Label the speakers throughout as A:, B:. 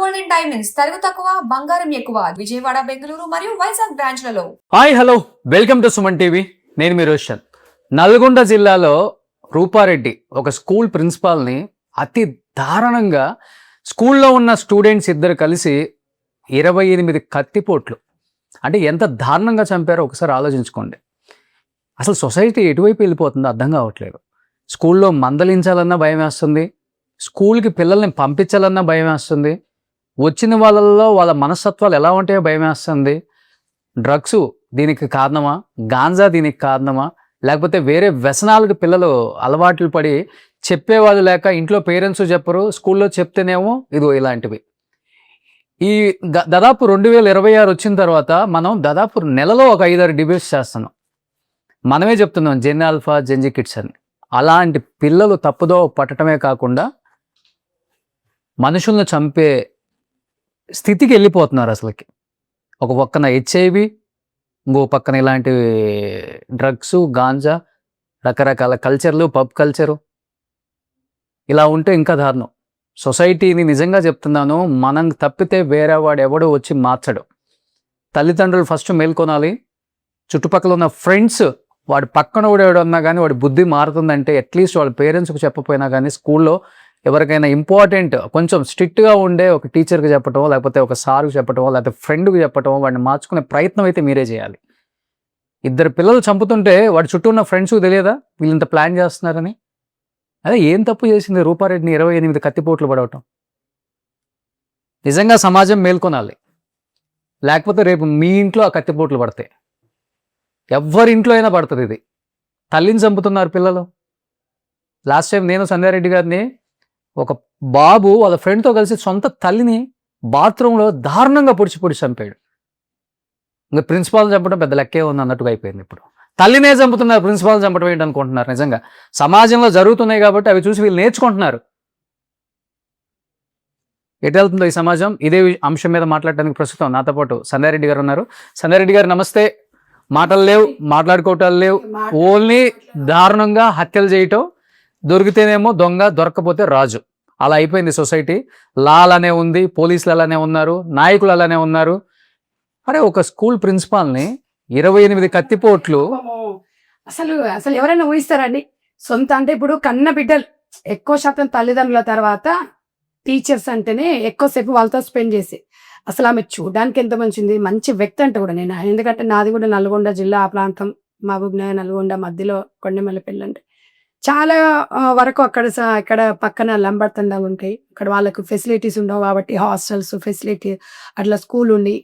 A: Golden diamonds తరుగు తక్కువ బంగారం ఎక్కువ విజయవాడ బెంగళూరు మరియు వైజాగ్ బ్రాంచ్లలో.
B: Hi hello welcome to Suman TV. నేను మీ రోషన్. నల్గొండ జిల్లాలో రూపారెడ్డి ఒక స్కూల్ ప్రిన్సిపాల్ని అతి దారుణంగా స్కూల్లో ఉన్న స్టూడెంట్స్ ఇద్దరు కలిసి 28 కత్తిపోట్లు, అంటే ఎంత దారుణంగా చంపారో ఒకసారి ఆలోచించుకోండి. అసలు సొసైటీ ఎటువైపు వెళ్ళిపోతుందో అర్థం కావట్లేదు. స్కూల్లో మందలించాలన్నా భయం వేస్తుంది, స్కూల్కి పిల్లల్ని పంపించాలన్నా భయం వేస్తుంది, వచ్చిన వాళ్ళల్లో వాళ్ళ మనస్తత్వాలు ఎలా ఉంటాయో భయం వేస్తుంది. డ్రగ్స్ దీనికి కారణమా, గాంజా దీనికి కారణమా, లేకపోతే వేరే వ్యసనాలకు పిల్లలు అలవాట్లు పడి చెప్పేవాళ్ళు లేక ఇంట్లో పేరెంట్స్ చెప్పరు, స్కూల్లో చెప్తేనేమో ఇదో ఇలాంటివి. ఈ దాదాపు 2026 వచ్చిన తర్వాత మనం దాదాపు నెలలో ఒక 5-6 డిబేట్స్ చేస్తున్నాం. మనమే చెప్తున్నాం జెన్ ఆల్ఫా జెన్జీ కిడ్స్ అని. అలాంటి పిల్లలు తప్పుదో పట్టడమే కాకుండా మనుషులను చంపే స్థితికి వెళ్ళిపోతున్నారు. అసలుకి ఒక పక్కన HIV, ఇంకో పక్కన ఇలాంటి డ్రగ్స్, గాంజా, రకరకాల కల్చర్లు, పబ్ కల్చరు. ఇలా ఉంటే ఇంకా దారుణం. సొసైటీని నిజంగా చెప్తున్నాను, మనం తప్పితే వేరే వాడు ఎవడో వచ్చి మార్చడు. తల్లిదండ్రులు ఫస్ట్ మేల్కొనాలి. చుట్టుపక్కల ఉన్న ఫ్రెండ్స్, వాడి పక్కన ఎవడన్నా కానీ వాడి బుద్ధి మారుతుందంటే అట్లీస్ట్ వాళ్ళ పేరెంట్స్కి చెప్పపోయినా కానీ స్కూల్లో ఎవరికైనా ఇంపార్టెంట్ కొంచెం స్ట్రిక్ట్గా ఉండే ఒక టీచర్కి చెప్పటమో, లేకపోతే ఒక సార్కి చెప్పటమో, లేకపోతే ఫ్రెండ్కి చెప్పటమో, వాడిని మార్చుకునే ప్రయత్నం అయితే మీరే చేయాలి. ఇద్దరు పిల్లలు చంపుతుంటే వాడి చుట్టూ ఉన్న ఫ్రెండ్స్కి తెలియదా వీళ్ళంత ప్లాన్ చేస్తున్నారని? అదే ఏం తప్పు చేసింది రూపారెడ్డిని 28 కత్తిపోట్లు పడవటం? నిజంగా సమాజం మేల్కొనాలి. లేకపోతే రేపు మీ ఇంట్లో ఆ కత్తిపోట్లు పడతాయి, ఎవరింట్లో అయినా పడుతుంది. ఇది తల్లిని చంపుతున్నారు పిల్లలు. లాస్ట్ టైం నేను సంధ్యారెడ్డి గారిని, ఒక బాబు వాళ్ళ ఫ్రెండ్తో కలిసి సొంత తల్లిని బాత్రూంలో దారుణంగా పొడిచి చంపాడు. ఇంకా ప్రిన్సిపాల్ని చంపడం పెద్ద లెక్కే ఉంది అన్నట్టుగా అయిపోయింది. ఇప్పుడు తల్లినే చంపుతున్నారు, ప్రిన్సిపాల్ని చంపడం ఏంటి అనుకుంటున్నారు? నిజంగా సమాజంలో జరుగుతున్నాయి కాబట్టి అవి చూసి వీళ్ళు నేర్చుకుంటున్నారు. ఎటు వెళ్తుందో ఈ సమాజం? ఇదే అంశం మీద మాట్లాడడానికి ప్రస్తుతం నాతో పాటు సంధ్యారెడ్డి గారు ఉన్నారు. సంధ్యారెడ్డి గారు నమస్తే. మాటలు లేవు, మాట్లాడుకోవటాలు లేవు, ఓన్లీ దారుణంగా హత్యలు చేయటం. దొరికితేనేమో దొంగ, దొరకపోతే రాజు. అలా అయిపోయింది సొసైటీ. లా అలానే ఉంది, పోలీసులు అలానే ఉన్నారు, నాయకులు అలానే ఉన్నారు. అరే ఒక స్కూల్ ప్రిన్సిపాల్ని 28 కత్తిపోట్లు.
C: అసలు ఎవరైనా ఊహిస్తారండి? సొంత అంటే ఇప్పుడు కన్న బిడ్డలు ఎక్కువ శాతం తల్లిదండ్రుల తర్వాత టీచర్స్ అంటేనే ఎక్కువసేపు వాళ్ళతో స్పెండ్ చేసి, అసలు ఆమె చూడడానికి ఎంత మంచిది, మంచి వ్యక్తి అంటే కూడా నేను. ఎందుకంటే నాది కూడా నల్గొండ జిల్లా, ఆ ప్రాంతం మహబూబ్నగర్ నల్గొండ మధ్యలో కొండమల్లపల్లి. అంటే చాలా వరకు ఇక్కడ పక్కన లంబడతండాలు ఉంటాయి. అక్కడ వాళ్ళకు ఫెసిలిటీస్ ఉండవు కాబట్టి హాస్టల్స్ ఫెసిలిటీ అట్లా స్కూల్ ఉండి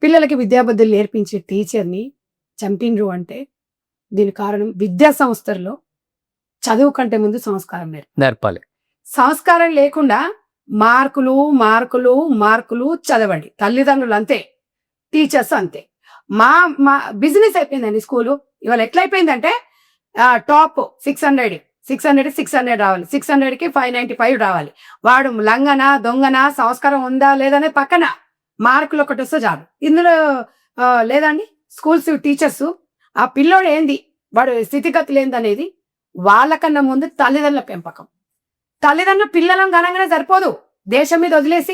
C: పిల్లలకి విద్యాబుద్ధులు నేర్పించే టీచర్ని చంపిండ్రు అంటే దీని కారణం విద్యా సంస్థల్లో చదువు కంటే ముందు సంస్కారం
B: నేర్పాలి.
C: సంస్కారం లేకుండా మార్కులు మార్కులు మార్కులు చదవండి. తల్లిదండ్రులు అంతే, టీచర్స్ అంతే. మా బిజినెస్ అయిపోయిందండి స్కూలు. ఇవాళ ఎట్లయిపోయిందంటే టాప్ 600 రావాలి, 600కి 595 రావాలి. వాడు లంగన దొంగన సంస్కారం ఉందా లేదనే పక్కన మార్కులు ఒకటి వస్తే చాలు. ఇందులో లేదండి స్కూల్స్ టీచర్స్ ఆ పిల్లోడు ఏంది, వాడు స్థితిగతులు ఏందనేది వాళ్ళకన్నా ముందు తల్లిదండ్రుల పెంపకం. తల్లిదండ్రులు పిల్లలను ఘనంగానే సరిపోదు, దేశం మీద వదిలేసి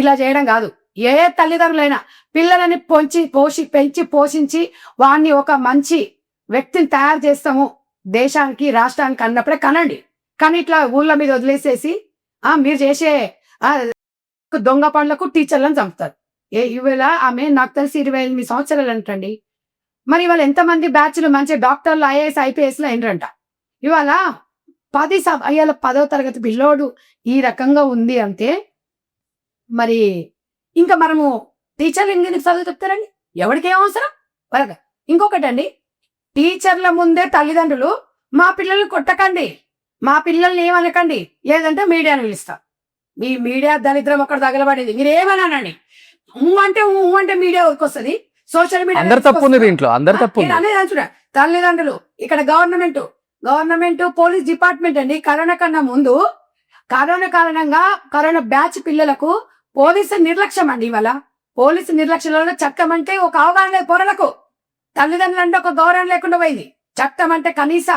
C: ఇలా చేయడం కాదు. ఏ తల్లిదండ్రులైనా పిల్లలని పెంచి పోషించి వాడిని ఒక మంచి వ్యక్తిని తయారు చేస్తాము దేశానికి రాష్ట్రానికి అన్నప్పుడే కనండి. కానీ ఇట్లా ఊళ్ళ మీద వదిలేసేసి మీరు చేసే దొంగ పనులకు టీచర్లను చంపుతారు. ఇవాళ ఆమె నాకు తెలిసి 28 సంవత్సరాలు అంటండి. మరి ఇవాళ ఎంతమంది బ్యాచ్లు మంచి డాక్టర్లు, IAS IPSలు అయినరంట. ఇవాళ 10వ తరగతి పిల్లోడు ఈ రకంగా ఉంది అంటే మరి ఇంకా మనము టీచర్లు ఎందుకు చదువు చెప్తారండి? ఎవరికి ఏం అవసరం వరక. ఇంకొకటండి, టీచర్ల ముందే తల్లిదండ్రులు మా పిల్లల్ని కొట్టకండి, మా పిల్లల్ని ఏమనకండి, లేదంటే మీడియాను పిలుస్తా. మీ మీడియా దరిద్రం ఒకటి తగలబడింది. మీరు ఏమన్నానండి, అంటే మీడియా వస్తుంది, సోషల్ మీడియా
B: అందరు తప్పు ఉంది దీంట్లో, అందరు తప్పు
C: చూడ. తల్లిదండ్రులు ఇక్కడ గవర్నమెంట్ పోలీస్ డిపార్ట్మెంట్ అండి. కరోనా కన్నా ముందు కరోనా కారణంగా కరోనా బ్యాచ్ పిల్లలకు పోలీసు నిర్లక్ష్యం అండి. ఇవాళ పోలీసు నిర్లక్ష్యంలో చట్టం అంటే ఒక అవగాహన లేదు పొరలకు. తల్లిదండ్రులు అంటే ఒక గౌరవం లేకుండా పోయింది. చట్టం అంటే కనీస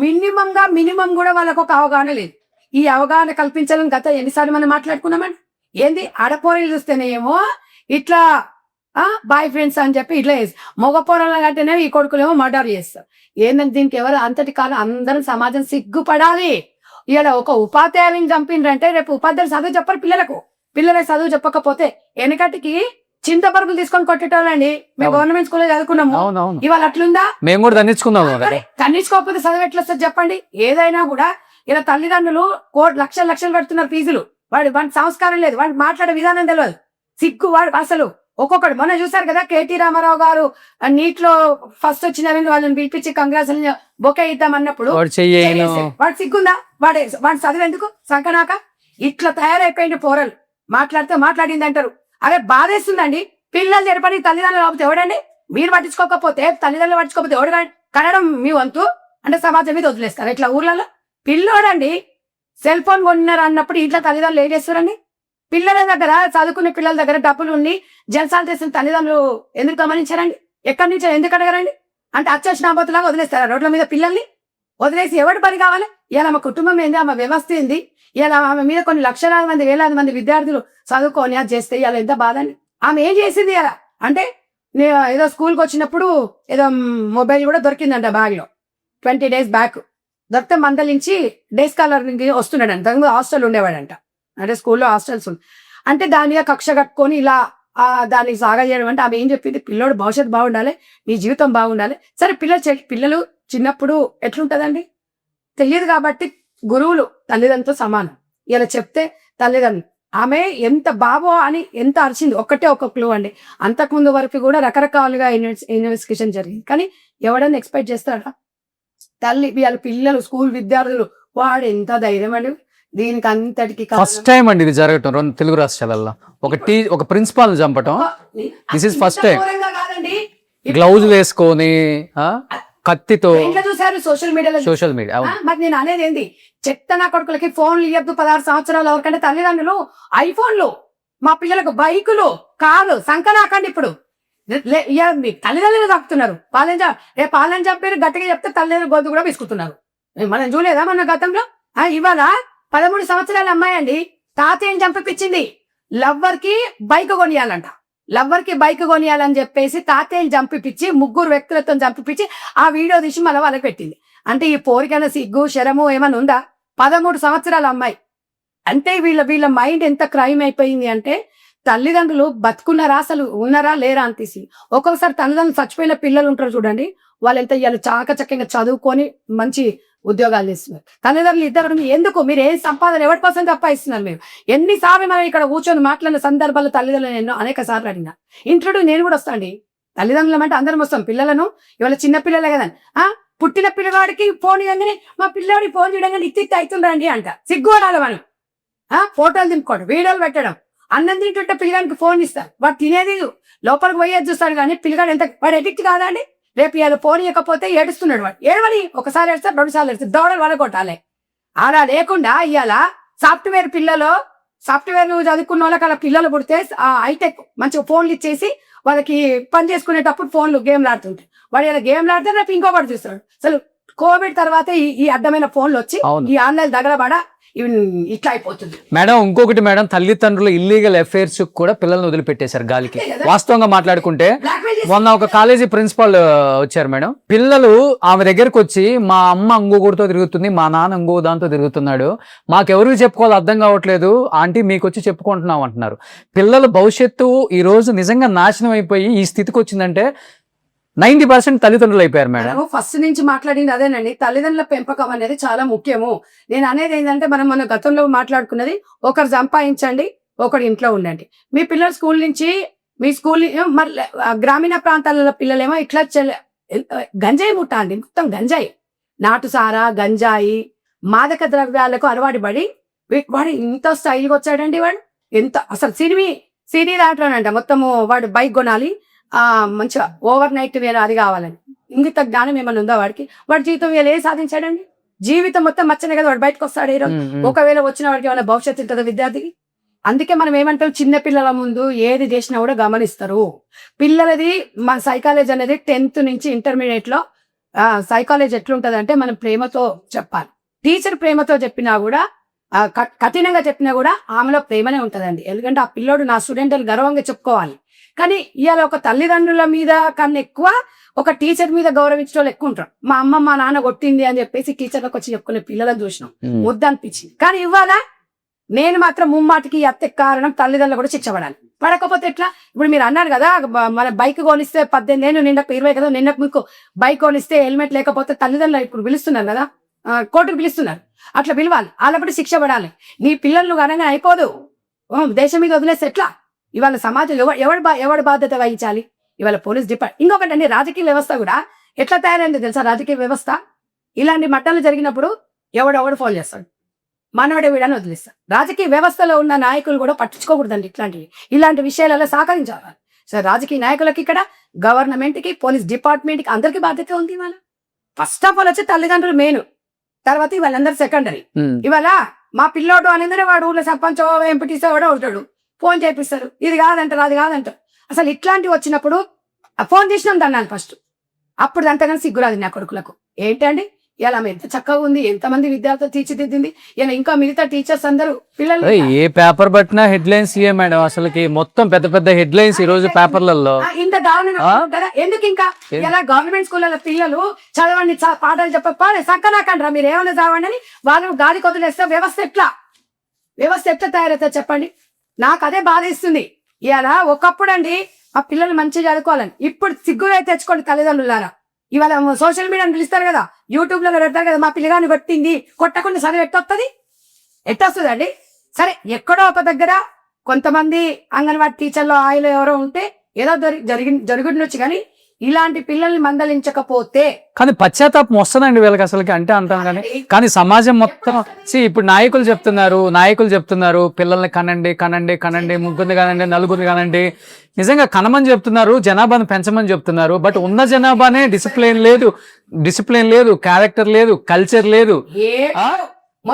C: మినిమం కూడా వాళ్ళకు ఒక అవగాహన లేదు. ఈ అవగాహన కల్పించాలని గత ఎన్నిసార్లు మనం మాట్లాడుకున్నామండి. ఏంది ఆడపోరలు చూస్తేనేమో ఇట్లా బాయ్ ఫ్రెండ్స్ అని చెప్పి ఇట్లా చేసి మగ పోరల కంటేనే ఈ కొడుకులేమో మర్డర్ చేస్తారు. ఏంటంటే దీనికి ఎవరు అంతటి కాలం అందరం సమాజం సిగ్గుపడాలి. ఇలా ఒక ఉపాధ్యాయుని చంపిండ్రంటే రేపు ఉపాధ్యాయులు చదువు చెప్పరు పిల్లలకు చదువు చెప్పకపోతే వెనకటికి చింతపరుగులు తీసుకొని కొట్టేటోళ్ళండి. మేము గవర్నమెంట్ స్కూల్లో చదువుకున్నాము. ఇవాళ అట్లుందా?
B: మేము కూడా దండించుకుందాం.
C: ఖండించుకోకపోతే చదువు ఎట్లా వస్తుంది చెప్పండి? ఏదైనా కూడా ఇలా తల్లిదండ్రులు లక్షలు కడుతున్నారు ఫీజులు. వాడి సంస్కారం లేదు, వాడికి మాట్లాడే విధానం తెలియదు, సిగ్గు. వాడు అసలు ఒక్కొక్కడు మొన్న చూసారు కదా, కేటీ రామారావు గారు నీట్ లో ఫస్ట్ వచ్చిన వాళ్ళని పిలిపించి కంగ్రాచులేషన్ బొకే ఇద్దాం అన్నప్పుడు వాడు సిగ్గుందా? వాడి చదువు ఎందుకు సంకనాక? ఇట్లా తయారైపోయింది పోరలు. మాట్లాడింది అంటారు. అరే బాధేస్తుందండి. పిల్లలు జరపని తల్లిదండ్రులు కాకపోతే ఎవడండి? మీరు పట్టించుకోకపోతే తల్లిదండ్రులు పట్టించుకోకపోతే ఎవడు కనడం మీ వంతు అంటే సమాజం మీద వదిలేస్తారు. ఇట్లా ఊర్లలో పిల్లోడండి సెల్ ఫోన్ కొన్నారు అన్నప్పుడు ఇంట్లో తల్లిదండ్రులు ఏం చేస్తారండి? పిల్లల దగ్గర చదువుకునే పిల్లల దగ్గర డబ్బులు ఉండి జలసాలు చేసిన తల్లిదండ్రులు ఎందుకు గమనించారండి? ఎక్కడి నుంచి ఎందుకు అడగరండి? అంటే అచ్చొచ్చిన ఆబోతులాగా వదిలేస్తారా రోడ్ల మీద పిల్లల్ని? వదిలేసి ఎవడు పని కావాలి? ఇలా మా కుటుంబం ఏంది, ఆమె వ్యవస్థ ఏంది, ఇలా ఆమె మీద కొన్ని లక్షలాది మంది వేలాది మంది విద్యార్థులు చదువుకొని అది చేస్తే ఇలా ఎంత బాధ అండి. ఆమె ఏం చేసింది అలా అంటే ఏదో స్కూల్కి వచ్చినప్పుడు ఏదో మొబైల్ కూడా దొరికిందంట బ్యాగ్ లో 20 days బ్యాక్. దొరికితే మందలించి డే స్కాలర్ వస్తున్నాడంట. హాస్టల్ ఉండేవాడంట, అంటే స్కూల్లో హాస్టల్స్ అంటే దాని మీద కక్ష కట్టుకొని ఇలా దాన్ని సాగా చేయడం. అంటే ఆమె ఏం చెప్పింది? పిల్లోడు భవిష్యత్తు బాగుండాలి, నీ జీవితం బాగుండాలి. సరే పిల్లలు చిన్నప్పుడు ఎట్లుంటదండి తెలియదు కాబట్టి గురువులు తల్లిదండ్రులతో సమానం. ఇలా చెప్తే తల్లిదండ్రులు ఆమె ఎంత బాబో అని ఎంత అరిచింది. ఒక క్లూ అండి. అంతకుముందు వరకు కూడా రకరకాలుగా ఇన్వెస్టిగేషన్ జరిగింది. కానీ ఎవడన్నా ఎక్స్పెక్ట్ చేస్తాడా? తల్లి వీళ్ళ పిల్లలు స్కూల్ విద్యార్థులు వాడు ఎంత ధైర్యం అండి. దీనికి అంతటికి
B: ఫస్ట్ టైం అండి ఇది జరగటం రెండు తెలుగు రాష్ట్రాలలో. ఒక ప్రిన్సిపాల్ చంపటం this is first time. Gloves వేసుకొని కత్తితో
C: చూసారు సోషల్ మీడియా. మరి నేను అనేది ఏంది, చెత్త నా కొడుకులకి ఫోన్లు ఇవ్వద్దు 16 సంవత్సరాలు ఎవరికంటే తల్లిదండ్రులు ఐఫోన్లు, మా పిల్లలకు బైకులు కార్లు సంకనాకండి. ఇప్పుడు తల్లిదండ్రులు తాకుతున్నారు. పాలన చంపారు గట్టిగా చెప్తే తల్లిదండ్రులు గొంతు కూడా విసుకుతున్నారు. మనం చూడలేదా మన గతంలో? ఇవాళ 13 సంవత్సరాల అమ్మాయి అండి తాతయ్యని చంపిపించింది. లవ్వర్ కి బైక్ కొనియాలని చెప్పేసి తాతయ్యని చంపిపించి 3 వ్యక్తులతో చంపిపించి ఆ వీడియో తీసి మళ్ళీ వాళ్ళకి పెట్టింది. అంటే ఈ పోరికైనా సిగ్గు శరము ఏమైనా ఉందా? 13 సంవత్సరాల అమ్మాయి. అంటే వీళ్ళ మైండ్ ఎంత క్రైమ్ అయిపోయింది అంటే తల్లిదండ్రులు బతుకున్నారా అసలు ఉన్నారా లేరా అని తీసి. ఒక్కొక్కసారి తల్లిదండ్రులు చచ్చిపోయిన పిల్లలు ఉంటారు చూడండి, వాళ్ళు ఎంత ఇవాళ చాకచక్యంగా చదువుకొని మంచి ఉద్యోగాలు చేస్తున్నారు. తల్లిదండ్రులు ఇద్దరు ఎందుకు మీరు ఏ సంపాదన ఎవరి కోసం సంపాదిస్తున్నారు? మీరు ఎన్నిసార్లు మనం ఇక్కడ కూర్చొని మాట్లాడిన సందర్భాలు తల్లిదండ్రులు ఎన్నో అనేక సార్లు అడిగినా. ఇంట్లోడు నేను కూడా వస్తాండి. తల్లిదండ్రులు అంటే అందరం వస్తాం. పిల్లలను ఇవాళ చిన్న పిల్లలే కదండి. పుట్టిన పిల్లవాడికి ఫోన్ ఇవ్వగానే మా పిల్లవాడికి ఫోన్ చేయడం ఇత్తి అవుతుందండి అంట. సిగ్గుపడాలి మనం. ఫోటోలు దింపుకోవడం, వీడియోలు పెట్టడం. అన్నం తింటుంటే పిల్లగానికి ఫోన్ ఇస్తారు, వాడు తినేది లోపలికి పోయేది చూస్తాడు. కానీ పిల్లగాడు ఎంత వాడు ఎడిక్ట్ కాదండి. రేపు ఇవాళ ఫోన్ ఇవ్వకపోతే ఏడుస్తున్నాడు. వాడు ఏడవని ఒకసారి ఏడుస్తారు, 2 సార్లు ఏడుస్తారు, దౌడలు వాళ్ళ కొట్టాలి. అలా లేకుండా ఇవాళ సాఫ్ట్వేర్ చదువుకున్న వాళ్ళకి అలా పిల్లలు పుడితే హైటెక్ మంచిగా ఫోన్లు ఇచ్చేసి వాళ్ళకి పని చేసుకునేటప్పుడు ఫోన్లు గేమ్లు ఆడుతుంటాయి. వాడు ఇలా గేమ్లు ఆడితే రేపు ఇంకొకటి చూస్తాడు. అసలు కోవిడ్ తర్వాత ఈ అడ్డమైన ఫోన్లు వచ్చి ఈ ఆన్లైన్ దగ్గర ఇట్లా అయిపోతుంది.
B: మేడం ఇంకొకటి మేడం, తల్లిదండ్రుల ఇల్లీగల్ అఫైర్స్ కూడా పిల్లల్ని వదిలిపెట్టేశారు గాలికి. వాస్తవంగా మాట్లాడుకుంటే మొన్న ఒక కాలేజీ ప్రిన్సిపాల్ వచ్చారు మేడం. పిల్లలు ఆమె దగ్గరకు వచ్చి మా అమ్మ ఇంకొకటితో తిరుగుతుంది, మా నాన్న ఇంకో దాంతో తిరుగుతున్నాడు, మాకెవరికి చెప్పుకోవాలో అర్థం కావట్లేదు ఆంటీ, మీకు వచ్చి చెప్పుకుంటున్నాం అంటున్నారు. పిల్లల భవిష్యత్తు ఈ రోజు నిజంగా నాశనం అయిపోయి ఈ స్థితికి వచ్చిందంటే 90% తల్లిదండ్రులు అయిపోయారు మేడం.
C: ఫస్ట్ నుంచి మాట్లాడింది అదేనండి. తల్లిదండ్రుల పెంపకం అనేది చాలా ముఖ్యము. నేను అనేది ఏంటంటే మన గతంలో మాట్లాడుకున్నది, ఒకరు సంపాదించండి, ఒకరు ఇంట్లో ఉండండి. మీ పిల్లలు స్కూల్ నుంచి మీ స్కూల్ గ్రామీణ ప్రాంతాలలో పిల్లలేమో ఇట్లా గంజాయి ముట్ట అండి, మొత్తం గంజాయి, నాటుసారా గంజాయి మాదక ద్రవ్యాలకు అలవాటు పడి వాడు ఇంత స్టైల్గా వచ్చాడండి. వాడు ఎంత అసలు సినీ దాంట్లోనంట మొత్తము వాడు బైక్ కొనాలి, మంచిగా ఓవర్ నైట్ వేరే అది కావాలని. ఇంగిత జ్ఞానం ఏమైనా ఉందా వాడికి? వాడి జీవితం వీళ్ళు ఏ సాధించాడండి? జీవితం మొత్తం మచ్చనే కదా వాడు బయటకు వస్తాడు. ఈరోజు ఒకవేళ వచ్చిన వాడికి ఏమైనా భవిష్యత్తు ఉంటుందా విద్యార్థికి? అందుకే మనం ఏమంటాం, చిన్న పిల్లల ముందు ఏది చేసినా కూడా గమనిస్తారు. పిల్లలది మన సైకాలజీ అనేది 10th నుంచి ఇంటర్మీడియట్ లో సైకాలజీ ఎట్లుంటది అంటే మనం ప్రేమతో చెప్పాలి. టీచర్ ప్రేమతో చెప్పినా కూడా కఠినంగా చెప్పినా కూడా ఆమెలో ప్రేమనే ఉంటదండి. ఎందుకంటే ఆ పిల్లోడు నా స్టూడెంట్ అని గర్వంగా చెప్పుకోవాలి. కానీ ఇవాళ ఒక తల్లిదండ్రుల మీద కన్నా ఎక్కువ ఒక టీచర్ మీద గౌరవించే వాళ్ళు ఎక్కువ ఉంటారు. మా అమ్మ మా నాన్న కొట్టింది అని చెప్పేసి టీచర్లకు వచ్చి చెప్పుకునే పిల్లలను చూసినాం, ముద్ద అనిపించింది. కానీ ఇవాళ నేను మాత్రం ముమ్మాటికి అత్తే కారణం తల్లిదండ్రులు కూడా శిక్ష పడాలి. పడకపోతే ఎట్లా? ఇప్పుడు మీరు అన్నారు కదా, మన బైక్ కొనిస్తే 18 ఏళ్ళు నిండకు 20 కదా, నిండకు మీకు బైక్ కొనిస్తే హెల్మెట్ లేకపోతే తల్లిదండ్రులు ఇప్పుడు పిలుస్తున్నారు కదా, కోర్టుకు పిలుస్తున్నారు. అట్లా పిలవాలి, వాళ్ళప్పుడు శిక్ష పడాలి. నీ పిల్లలు అనగా అయిపోదు, దేశం మీద వదిలేస్తే ఎట్లా? ఇవాళ సమాజం ఎవడి బాధ్యత వహించాలి? ఇవాళ పోలీస్ డిపార్ట్మెంట్. ఇంకొకటి అండి, రాజకీయ వ్యవస్థ కూడా ఎట్లా తయారైంది తెలుసా? రాజకీయ వ్యవస్థ ఇలాంటి మట్టాలు జరిగినప్పుడు ఎవడెవడు ఫోన్ చేస్తాడు, మనవడే వీడని వదిలేస్తాడు. రాజకీయ వ్యవస్థలో ఉన్న నాయకులు కూడా పట్టించుకోకూడదండి ఇలాంటి విషయాలలో సహకరించాలి. సో రాజకీయ నాయకులకి ఇక్కడ గవర్నమెంట్ కి పోలీస్ డిపార్ట్మెంట్ కి అందరికీ బాధ్యత ఉంది. ఇవాళ ఫస్ట్ ఆఫ్ ఆల్ వచ్చి తల్లిదండ్రులు మెయిన్, తర్వాత వాళ్ళందరూ సెకండరీ. ఇవాళ మా పిల్లోడు అనేది వాడు ఊళ్ళో సర్పంచ్ ఎంపీటీసీ ఎవడో ఉంటాడు, ఫోన్ చేపిస్తారు, ఇది కాదంటారు అది కాదంటారు. అసలు ఇట్లాంటివి వచ్చినప్పుడు ఆ ఫోన్ తీసినాం దన్నాను ఫస్ట్, అప్పుడు అంతగానే సిగ్గురాదు నా కొడుకులకు. ఏంటండి ఇలా ఎంత చక్కగా ఉంది, ఎంతమంది విద్యార్థులు తీర్చిదిద్దింది. ఇలా ఇంకా మిగతా టీచర్స్ అందరూ పిల్లలు
B: ఏ పేపర్ పట్టినా హెడ్ లైన్స్ ఇయే మేడం. అసలుకి మొత్తం పెద్ద పెద్ద హెడ్ లైన్స్ ఈ రోజు పేపర్లలో.
C: ఇంత దారుణంగా కదా, ఎందుకు ఇంకా ఇలా గవర్నమెంట్ స్కూళ్ళ పిల్లలు చదవండి, పాఠాలు చెప్పాలి సక్కనాకండ్రా మీరు ఏమైనా చదవండి అని వాళ్ళు గాలి కొదిలేస్తే వ్యవస్థ ఎట్లా తయారవుతుంది చెప్పండి? నాకు అదే బాధ ఇస్తుంది. ఇలా ఒకప్పుడు అండి ఆ పిల్లలు మంచిగా చదువుకోవాలని, ఇప్పుడు సిగ్గుగా తెచ్చుకోండి తల్లిదండ్రులారా. ఇవాళ సోషల్ మీడియాని పిలుస్తారు కదా, యూట్యూబ్ లో పెడతారు కదా, మా పిల్లగాని కొట్టింది, కొట్టకుండా చదువు ఎట్టొస్తుంది అండి? సరే ఎక్కడో ఒక దగ్గర కొంతమంది అంగన్వాడీ టీచర్లు ఆయన ఎవరో ఉంటే ఏదో జరుగుండొచ్చు, కానీ ఇలాంటి పిల్లల్ని మందలించకపోతే.
B: కానీ పశ్చాత్తాపం వస్తుందండి వీళ్ళకి అసలుకి, అంటే అంటాం కానీ సమాజం మొత్తం ఇప్పుడు నాయకులు చెప్తున్నారు పిల్లల్ని కనండి, ముగ్గురిని కనండి, నలుగురిని కనండి. నిజంగా కనమని చెప్తున్నారు, జనాభాను పెంచమని చెప్తున్నారు. బట్ ఉన్న జనాభానే డిసిప్లిన్ లేదు, క్యారెక్టర్ లేదు, కల్చర్ లేదు.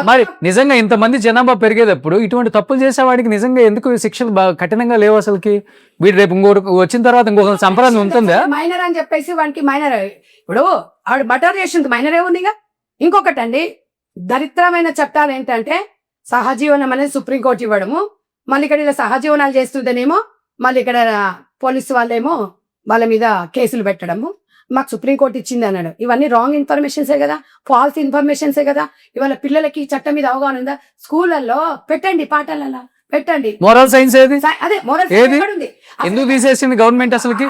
B: మరి నిజంగా ఇంతమంది జనాభా పెరిగేటప్పుడు ఇటువంటి తప్పులు చేసేవాడికి నిజంగా ఎందుకు శిక్షలు కఠినంగా లేవు అసలుకి? వీడు రేపు ఇంకోటి వచ్చిన తర్వాత ఇంకొక సంప్రదాయం ఉంటుందా?
C: మైనర్ అని చెప్పేసి వానికి మైనర్, ఇప్పుడు ఆవిడ బటర్ చేసింది, మైనర్ ఏముందిగా. ఇంకొకటి అండి, దరిద్రమైన చట్టాలు ఏంటంటే సహజీవనం అనేది సుప్రీంకోర్టు ఇవ్వడము, మళ్ళీ ఇక్కడ ఇలా సహజీవనాలు చేస్తుంటేనేమో మళ్ళీ ఇక్కడ పోలీసు వాళ్ళేమో వాళ్ళ మీద కేసులు పెట్టడము. మాకు సుప్రీంకోర్టు ఇచ్చింది అన్నాడు. ఇవన్నీ రాంగ్ ఇన్ఫర్మేషన్సే కదా, ఫాల్స్ ఇన్ఫర్మేషన్సే కదా. ఇవాళ పిల్లలకి చట్టం మీద అవగాహన ఉందా? స్కూళ్ళల్లో పెట్టండి, పాఠాలలో పెట్టండి.
B: మోరల్ సైన్స్ ఏది?
C: అదే మోరల్
B: ఉంది. ఎందుకు తీసేసింది గవర్నమెంట్? అసలుకి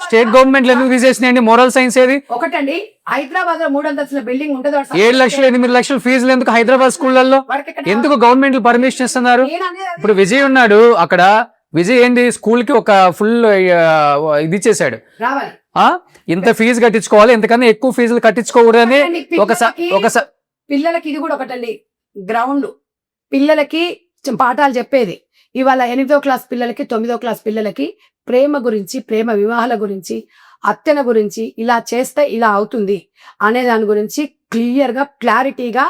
B: స్టేట్ గవర్నమెంట్ ఎందుకు తీసేసినాయండి మోరల్ సైన్స్ ఏది?
C: ఒకటండి, హైదరాబాద్ లో 3 అంతస్తుల బిల్డింగ్ ఉంటుంది,
B: 7 లక్షలు 8 లక్షలు ఫీజులు ఎందుకు హైదరాబాద్ స్కూళ్ళల్లో? ఎందుకు గవర్నమెంట్ పర్మిషన్ ఇస్తున్నారు? ఇప్పుడు విజయ్ ఉన్నాడు అక్కడ, విజయ్ ఏంటి స్కూల్ కి ఒక ఫుల్ ఇది ఇచ్చేసాడు,
C: రావాలి
B: ఇంత ఫీజు కట్టించుకోవాలి, ఇంతకన్నా ఎక్కువ ఫీజులు కట్టించుకోకూడదని.
C: పిల్లలకి ఇది కూడా ఒకటండి, గ్రౌండ్ పిల్లలకి పాఠాలు చెప్పేది. ఇవాళ 8వ క్లాస్ పిల్లలకి 9వ క్లాస్ పిల్లలకి ప్రేమ గురించి, ప్రేమ వివాహాల గురించి, అత్తెన గురించి, ఇలా చేస్తే ఇలా అవుతుంది అనే దాని గురించి క్లియర్ గా క్లారిటీగా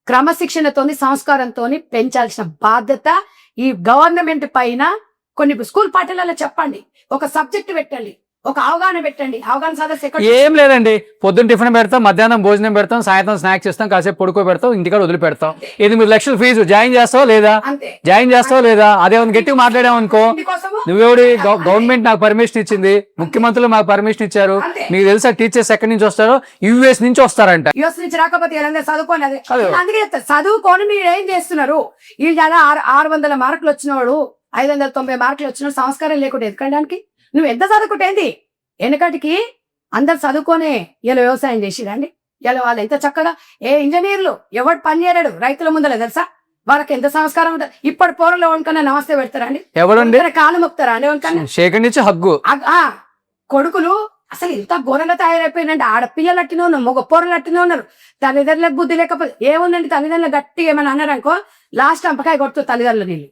C: క్రమశిక్షణతోని సంస్కారంతోని పెంచాల్సిన బాధ్యత ఈ గవర్నమెంట్ పైన. కొన్ని స్కూల్ పాఠశాలలో చెప్పండి, ఒక సబ్జెక్ట్ పెట్టండి, ఒక అవగాహన పెట్టండి. అవగాహన సదస్సు
B: ఏం లేదండి, పొద్దున్న టిఫిన్ పెడతాం, మధ్యాహ్నం భోజనం పెడతాం, సాయంత్రం స్నాక్స్ ఇస్తాం, కాసేపు పడుకో పెడతాం, ఇంటికాడ వదిలి పెడతాం. 8 లక్షల ఫీజు జాయిన్ చేస్తావా లేదా? అదేమన్నా గట్టిగా మాట్లాడావు అనుకో, నువ్వెవడి? గవర్నమెంట్ నాకు పర్మిషన్ ఇచ్చింది, ముఖ్యమంత్రులు మాకు పర్మిషన్ ఇచ్చారు. మీకు తెలుసా టీచర్స్ ఎక్కడి నుంచి వస్తారో? యుఎస్ నుంచి వస్తారంట.
C: యుఎస్ నుంచి రాకపోతే చదువుకోని, అందుకే చదువుకొని మీరు ఏం చేస్తున్నారు? ఈ 600 మార్కులు వచ్చినవాడు, 590 మార్కులు వచ్చిన సంస్కారం లేకుండా ఎదకడానికి నువ్వు ఎంత చదువుకుంటేంది? వెనకటికి అందరు చదువుకోనే ఇలా వ్యవసాయం చేసిరండి. ఇలా వాళ్ళు ఎంత చక్కగా ఇంజనీర్లు ఎవడు పని చేయలేడు రైతుల ముందర, తెలుసా? వాళ్ళకి ఎంత సంస్కారం ఉంటుంది. ఇప్పుడు పోరలో వంకన్నా నమస్తే పెడతారండి, ఎవడండి కాలు మొక్తారా అండి వంకన్నా
B: హగ్గు.
C: కొడుకులు అసలు ఇంత ఘోరంగా తయారైపోయిందండి. ఆడపిల్లలు అట్టినే ఉన్నారు, మగ పోరలు అట్టినే ఉన్నారు. తల్లిదండ్రులకు బుద్ధి లేకపోతే ఏముందండి, తల్లిదండ్రులు గట్టిగా ఏమన్నా అన్నారనుకో లాస్ట్ అంపకాయ కొడుతూ తల్లిదండ్రులు నీళ్ళు.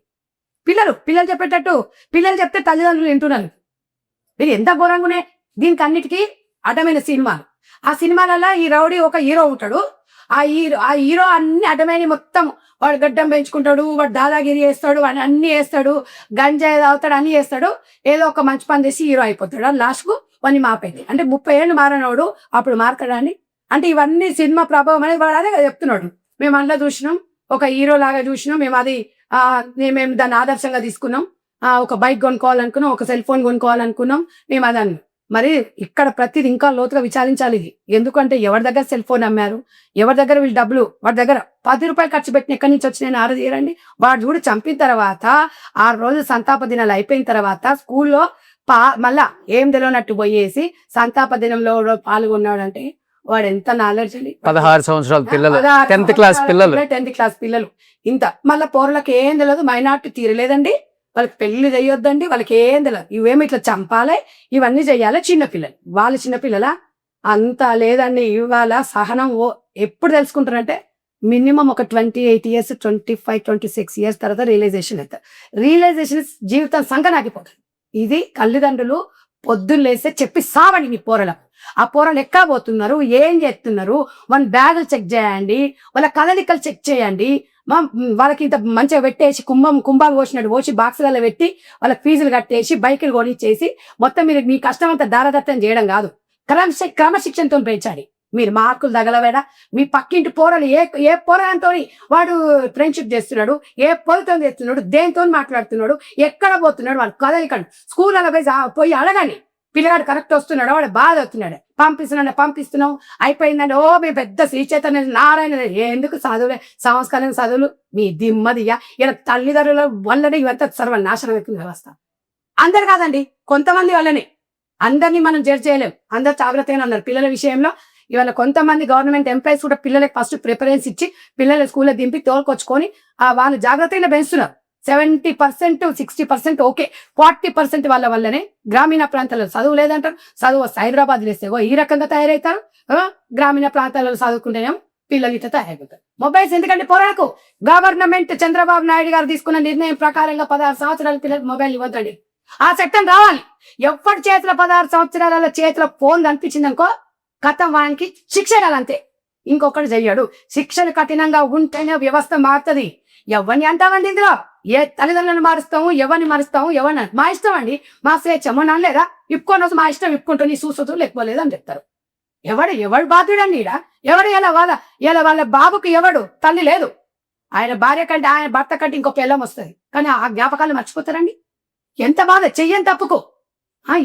C: పిల్లలు చెప్పేటట్టు పిల్లలు చెప్తే తల్లిదండ్రులు వింటున్నారు. మీరు ఎంత ఘోరంగానే. దీనికి అన్నిటికీ అడ్డమైన సినిమాలు. ఆ సినిమాలలో ఈ రౌడీ ఒక హీరో ఉంటాడు, ఆ హీరో అన్ని అడ్డమైన, మొత్తం వాడు గడ్డం పెంచుకుంటాడు, వాడు దాదాగిరి చేస్తాడు, వాడు అన్ని వేస్తాడు, గంజాయి తాగుతాడు, అన్ని చేస్తాడు, ఏదో ఒక మంచి పని చేసి హీరో అయిపోతాడు. అది లాస్ట్కు వాడిని మాపైంది. అంటే 30 ఏళ్ళు మారనవాడు అప్పుడు మారతాడా అండి? అంటే ఇవన్నీ సినిమా ప్రభావం అనేది వాడు అదే చెప్తున్నాడు. మేము అందులో చూసినాం, ఒక హీరో లాగా చూసినాం మేము. అది మేము దాన్ని ఆదర్శంగా తీసుకున్నాం. ఒక బైక్ కొనుక్కోవాలనుకున్నాం, ఒక సెల్ ఫోన్ కొనుక్కోవాలనుకున్నాం. మేము అదాన్ని మరి ఇక్కడ ప్రతిది ఇంకా లోతుగా విచారించాలి ఇది. ఎందుకంటే ఎవరి దగ్గర సెల్ ఫోన్ అమ్మారు, ఎవరి దగ్గర వీళ్ళు డబ్బులు, వాడి దగ్గర 10 రూపాయలు ఖర్చు పెట్టిన ఎక్కడి నుంచి వచ్చినాయని ఆరదీయరండి. వాడు చూడు చంపిన తర్వాత 6 రోజులు సంతాప దినాలు అయిపోయిన తర్వాత స్కూల్లో మళ్ళా ఏం తెలియనట్టు పోయేసి సంతాప దినంలో పాల్గొన్నాడు అంటే వాడు ఎంత నాలెడ్జ్ అండి.
B: 16 సంవత్సరాల పిల్లలు, 10th క్లాస్ పిల్లలు ఇంత. మళ్ళీ పౌరులకు ఏం తెలియదు, మైనార్టీ తీరలేదండి, వాళ్ళకి పెళ్లి చేయొద్దండి, వాళ్ళకి ఏం తెలియదు, ఇవేమి ఇట్లా చంపాలి, ఇవన్నీ చెయ్యాలి. చిన్నపిల్లలు వాళ్ళు చిన్నపిల్లల అంత లేదండి. ఇవాళ సహనం ఎప్పుడు తెలుసుకుంటారంటే మినిమం ఒక 28 years 25 26 years తర్వాత రియలైజేషన్ అవుతారు. రియలైజేషన్ జీవితం సంకనాగిపోతుంది. ఇది తల్లిదండ్రులు పొద్దున్న లేస్తే చెప్పి సావండి మీ పోరలకు. ఆ పోరలు ఎక్కడ పోతున్నారు, ఏం చేస్తున్నారు, వాళ్ళ బ్యాగులు చెక్ చేయండి, వాళ్ళ కదలికలు చెక్ చేయండి. వాళ్ళకి ఇంత మంచిగా పెట్టేసి కుంభాలు పోసినట్టు పోసి బాక్సులలో పెట్టి వాళ్ళకి ఫీజులు కట్టేసి బైకులు కొనిచ్చేసి మొత్తం మీరు మీ కష్టం అంతా దారదత్తం చేయడం కాదు, క్రమశిక్షణతో పెంచాలి. మీరు మార్కులు తగలవేడా, మీ పక్కింటి పోరలు ఏ పోరలతో వాడు ఫ్రెండ్షిప్ చేస్తున్నాడు, ఏ పొలతో చేస్తున్నాడు, దేనితో మాట్లాడుతున్నాడు, ఎక్కడ పోతున్నాడు, వాడు కదలికండి. స్కూళ్ళలో పోయి అడగండి, పిల్లగాడు కరెక్ట్ వస్తున్నాడు, వాడు బాధ అవుతున్నాడు, పంపిస్తున్నాం అయిపోయిందండి. మేము పెద్ద శ్రీ చైతన్య నారాయణ ఎందుకు చదువులే, సంస్కారం చదువులు మీ దిమ్మదిగా. ఇలా తల్లిదండ్రుల వల్లనే ఇవంతా సర్వనాశనం అవుతుంది వ్యవస్థ. అందరు కాదండి, కొంతమంది వల్లనే. అందరినీ మనం జడ్జ్ చేయలేం. అందరు జాగ్రత్తగా ఉన్నారు పిల్లల విషయంలో. ఇవాళ కొంతమంది గవర్నమెంట్ ఎంప్లాయీస్ కూడా పిల్లలకి ఫస్ట్ ప్రిఫరెన్స్ ఇచ్చి పిల్లల స్కూల్లో దింపి తోలుకొచ్చుకొని వాళ్ళు జాగ్రత్తగా పెంచుతున్నారు. 70% 60% ఓకే, 40% వాళ్ళ వల్లనే గ్రామీణ ప్రాంతాల్లో చదువు లేదంటారు. చదువు హైదరాబాద్ లేస్తే ఈ రకంగా తయారవుతారు. గ్రామీణ ప్రాంతాలలో చదువుకుంటేనేమో పిల్లలు ఇట్లా తయారవుతారు. మొబైల్స్ ఎందుకంటే పోరాకు గవర్నమెంట్ చంద్రబాబు నాయుడు గారు తీసుకున్న నిర్ణయం ప్రకారంగా 16 సంవత్సరాల పిల్లలకు మొబైల్ ఇవ్వద్దండి. ఆ చట్టం రావాలి. ఎవరి చేతిలో 16 సంవత్సరాల చేతిలో ఫోన్ కనిపించిందనుకో కథం వానికి శిక్ష అంతే, ఇంకొకటి చెయ్యడు. శిక్షలు కఠినంగా ఉంటేనే వ్యవస్థ మారుతుంది. ఎవరిని అంటామండి ఇందులో? ఏ తల్లిదండ్రులను మారుస్తాము, ఎవరిని మారుస్తాము, ఎవరిని మా ఇష్టం అండి, మా స్వేచ్ఛ. మొన్న లేదా ఇప్పుకొని మా ఇష్టం ఇప్పుకుంటూ నీ చూసుతూ లేకపోలేదు అని చెప్తారు. ఎవడు బాధ్యుడండి ఈడ? ఎవడు ఇలా వాళ్ళ బాబుకు ఎవడు తల్లి లేదు. ఆయన భార్య కంటే ఆయన భర్త కంటే ఇంకో పిల్లం వస్తుంది, కానీ ఆ జ్ఞాపకాలు మర్చిపోతారండి. ఎంత బాధ చెయ్యని తప్పుకో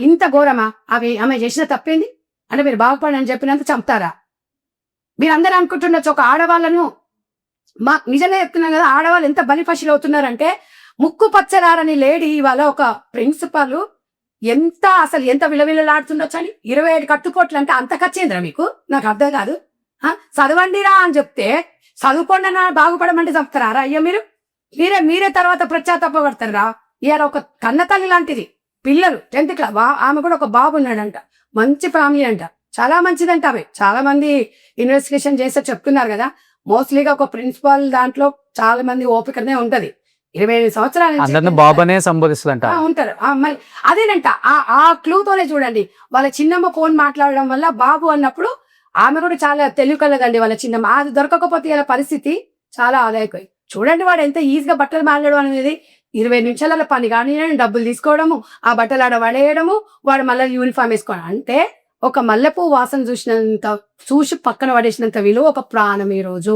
B: ఇంత ఘోరమా? ఆమె చేసిన తప్పేంది అంటే మీరు బాగుపడని చెప్పినంత చంపుతారా? మీరందరూ అనుకుంటున్నచ్చు ఒక ఆడవాళ్ళను నిజంగా చెప్తున్నాను కదా, ఆడవాళ్ళు ఎంత బలిపశులు అవుతున్నారంటే ముక్కు పచ్చరారని లేడీ ఇవాళ ఒక ప్రిన్సిపాల్ ఎంత విలవిలలాడుతుండొచ్చు అని 27 కట్టుకోట్లు అంటే అంత ఖర్చేంద్రా మీకు? నాకు అర్థం కాదు. చదవండిరా అని చెప్తే చదువుకోండి బాగుపడమంటే చంపుతారా అయ్యా మీరు? మీరే తర్వాత ప్రత్యాతాపడతారా? ఇవాళ ఒక కన్న తల్లి లాంటిది పిల్లలు 10th క్లాస్ ఆమె కూడా ఒక బాబు ఉన్నాడంట, మంచి ఫ్యామిలీ అంట, చాలా మంచిదంట. ఆమె చాలా మంది ఇన్వెస్టిగేషన్ చేస్తే చెప్తున్నారు కదా. మోస్ట్లీగా ఒక ప్రిన్సిపాల్ దాంట్లో చాలా మంది ఓపికనే ఉంటది. 25 సంవత్సరాలు బాబానే సంబోధిస్తుందంట
C: ఉంటారు. మరి అదేనంట ఆ క్లూతోనే చూడండి, వాళ్ళ చిన్నమ్మ ఫోన్ మాట్లాడడం వల్ల బాబు అన్నప్పుడు ఆమె కూడా చాలా తెలివికలదండి వాళ్ళ చిన్నమ్మ. అది దొరకకపోతే ఇలా పరిస్థితి చాలా ఆదాయకం. చూడండి వాడు ఎంత ఈజీగా బట్టలు మారడం అనేది 20 నిమిషాల పని కానీ డబ్బులు తీసుకోవడము, ఆ బట్టలు ఆడ పడేయడము, వాడు మళ్ళీ యూనిఫామ్ వేసుకోవడం. అంటే ఒక మల్లెపూ వాసన చూసి పక్కన పడేసినంత విలువ ఒక ప్రాణం. ఈ రోజు